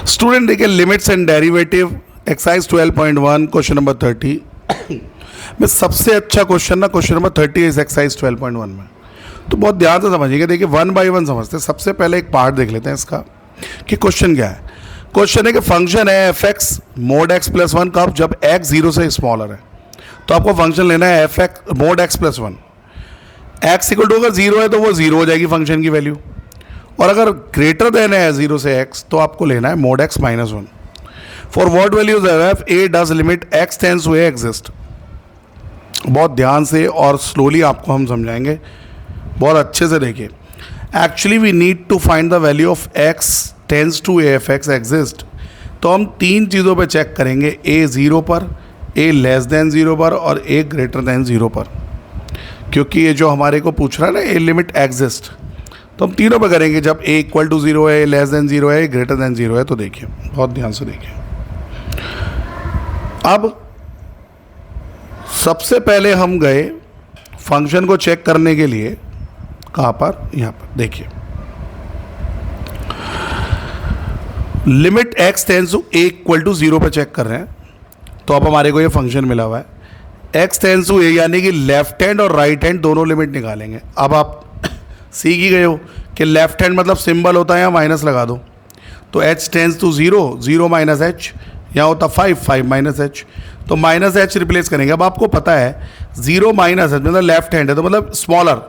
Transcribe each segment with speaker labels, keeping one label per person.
Speaker 1: Student देखिए limits and derivative exercise 12.1 question number 30 में सबसे अच्छा क्वेश्चन ना क्वेश्चन नंबर 30 इस एक्सरसाइज 12.1 में। तो बहुत ध्यान से समझिएगा। देखिए 1 बाई 1 समझते हैं। सबसे पहले एक पार्ट देख लेते हैं इसका कि क्वेश्चन क्या है। क्वेश्चन है कि फंक्शन है f x mod x plus one कब जब एक्स जीरो से स्मॉलर है। तो आपको फंक्शन लेना है f x mod x plus one. X equal to अगर जीरो है तो वो जीरो हो जाएगी फंक्शन की वैल्यू, और अगर ग्रेटर देन है जीरो से एक्स तो आपको लेना है mod x minus one. For what values f a does limit x tends to a exist. बहुत ध्यान से और स्लोली आपको हम समझाएंगे, बहुत अच्छे से देखिए। Actually we need to find the value of x tends to a f x exist. तो हम तीन चीज़ों पे चेक करेंगे, ए ज़ीरो पर, ए लेस देन ज़ीरो पर और ए ग्रेटर देन ज़ीरो पर। क्योंकि ये जो हमारे को पूछ रहा है ना ए लिमिट एग्जिस्ट, तो हम तीनों पे करेंगे। जब ए इक्वल टू ज़ीरो है, लेस देन ज़ीरो है, ग्रेटर देन ज़ीरो है। तो देखिए बहुत ध्यान से देखिए। अब सबसे पहले हम गए फंक्शन को चेक करने के लिए, कहाँ पर, यहाँ पर देखिए। Limit x tends to a equal to zero पे चेक कर रहे हैं। तो अब हमारे को ये फंक्शन मिला हुआ है एक्स टेंस टू ए, यानी कि लेफ्ट हैंड और राइट हैंड दोनों लिमिट निकालेंगे। अब आप सीख ही गए हो कि लेफ्ट हैंड मतलब सिंबल होता है या माइनस लगा दो। तो h tends to zero, zero minus h, यहाँ होता फाइव, फाइव माइनस एच, तो माइनस एच रिप्लेस करेंगे। अब आपको पता है ज़ीरो माइनस एच मतलब लेफ्ट हैंड है, तो मतलब स्मॉलर,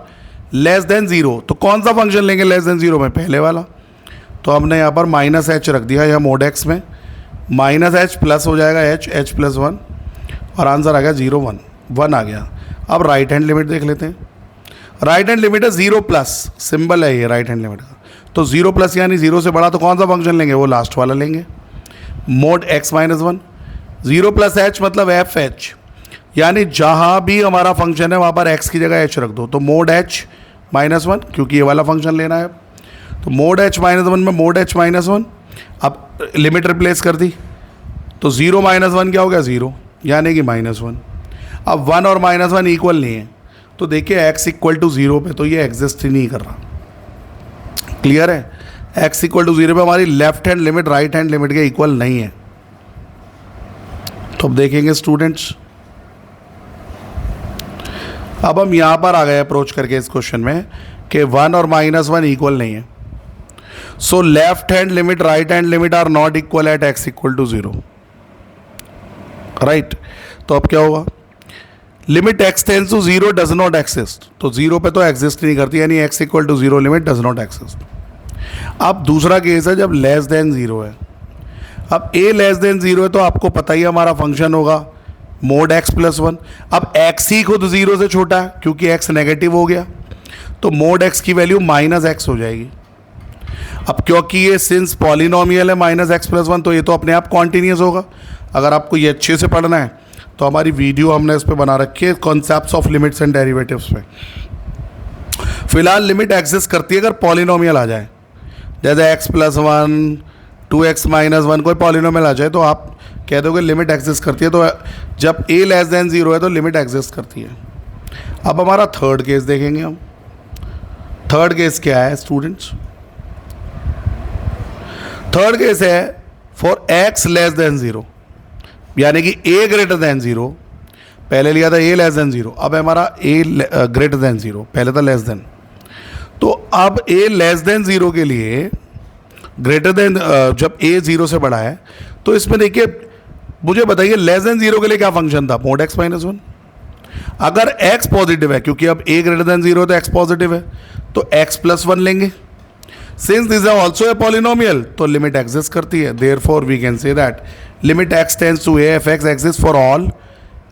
Speaker 1: लेस देन ज़ीरो। तो कौन सा फंक्शन लेंगे लेस देन ज़ीरो में? पहले वाला। तो हमने यहाँ पर माइनस एच रख दिया यहाँ मोड एक्स में, माइनस एच प्लस हो जाएगा एच, एच प्लस वन, और आंसर आ गया ज़ीरो वन, वन आ गया। अब राइट हैंड लिमिट देख लेते हैं। राइट हैंड लिमिट है ज़ीरो प्लस, सिंबल है ये राइट हैंड लिमिट का। तो ज़ीरो प्लस यानी ज़ीरो से बड़ा, तो कौन सा फंक्शन लेंगे? वो लास्ट वाला लेंगे, mode x minus one. Zero plus H मतलब एफ एच, यानी जहाँ भी हमारा फंक्शन है वहाँ पर एक्स की जगह एच रख दो। तो मोड एच माइनस वन, क्योंकि ये वाला फंक्शन लेना है। तो मोड एच माइनस वन में मोड एच माइनस वन, अब लिमिट रिप्लेस कर दी। तो ज़ीरो माइनस वन क्या हो गया? ज़ीरो, यानी कि माइनस वन। अब वन और माइनस वन इक्वल नहीं है, तो देखिए एक्स इक्वल टू ज़ीरो पे तो ये एग्जिस्ट ही नहीं कर रहा। क्लियर है? एक्स इक्वल टू ज़ीरो पे हमारी left hand limit right hand limit के इक्वल नहीं है। तो अब देखेंगे स्टूडेंट्स, अब हम यहाँ पर आ गए अप्रोच करके इस क्वेश्चन में कि वन और माइनस वन इक्वल नहीं है। So left hand limit right hand limit are not equal at x equal to zero, right. तो अब क्या होगा? Limit x tends to zero does not exist. तो ज़ीरो पे तो एग्जिस्ट नहीं करती, यानी x equal to zero limit does not exist. अब दूसरा केस है जब लेस देन ज़ीरो है। अब ए लेस देन ज़ीरो है तो आपको पता ही हमारा फंक्शन होगा मोड एक्स प्लस वन। अब एक्स ही खुद ज़ीरो से छोटा है क्योंकि एक्स नेगेटिव हो गया, तो मोड एक्स की वैल्यू माइनस एक्स हो जाएगी। अब क्योंकि ये सिंस पॉलिनोमियल है माइनस एक्स प्लस वन, तो ये तो अपने आप कॉन्टिन्यूस होगा। अगर आपको ये अच्छे से पढ़ना है तो हमारी वीडियो हमने इस पर बना रखी है concepts of limits and derivatives पे। फिलहाल लिमिट एग्जिस्ट करती है अगर पॉलिनोमियल आ जाए, जैसे x plus one, two x minus one, कोई पॉलिनोमियल आ जाए तो आप कह दोगे लिमिट एग्जिस्ट करती है। तो जब ए लेस देन ज़ीरो है तो लिमिट एग्जिस्ट करती है। अब हमारा थर्ड केस देखेंगे हम। थर्ड केस क्या है स्टूडेंट्स? थर्ड केस है for x less than zero, यानी कि ए ग्रेटर देन ज़ीरो। पहले लिया था ए लेस देन ज़ीरो, अब है हमारा ए ग्रेटर देन ज़ीरो, पहले था लेस देन। तो अब ए लेस देन ज़ीरो के लिए ग्रेटर देन, जब ए ज़ीरो से बड़ा है, तो इसमें देखिए मुझे बताइए लेस देन ज़ीरो के लिए क्या फंक्शन था? Mod x minus one. अगर एक्स पॉजिटिव है, क्योंकि अब ए ग्रेटर देन ज़ीरो तो एक्स पॉजिटिव है, तो एक्स प्लस वन लेंगे। Since this is also a polynomial, तो लिमिट एग्जिस्ट करती है। Therefore we can say that limit x tends to a f x exist for all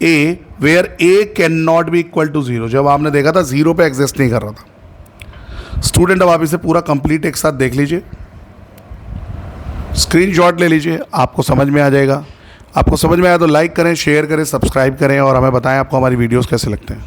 Speaker 1: a where a can not be equal to zero. जब आपने देखा था zero पे exist नहीं कर रहा था। स्टूडेंट अब आप इसे पूरा कंप्लीट एक साथ देख लीजिए, स्क्रीनशॉट ले लीजिए, आपको समझ में आ जाएगा। आपको समझ में आया तो लाइक करें, शेयर करें, सब्सक्राइब करें और हमें बताएं आपको हमारी वीडियोस कैसे लगते हैं।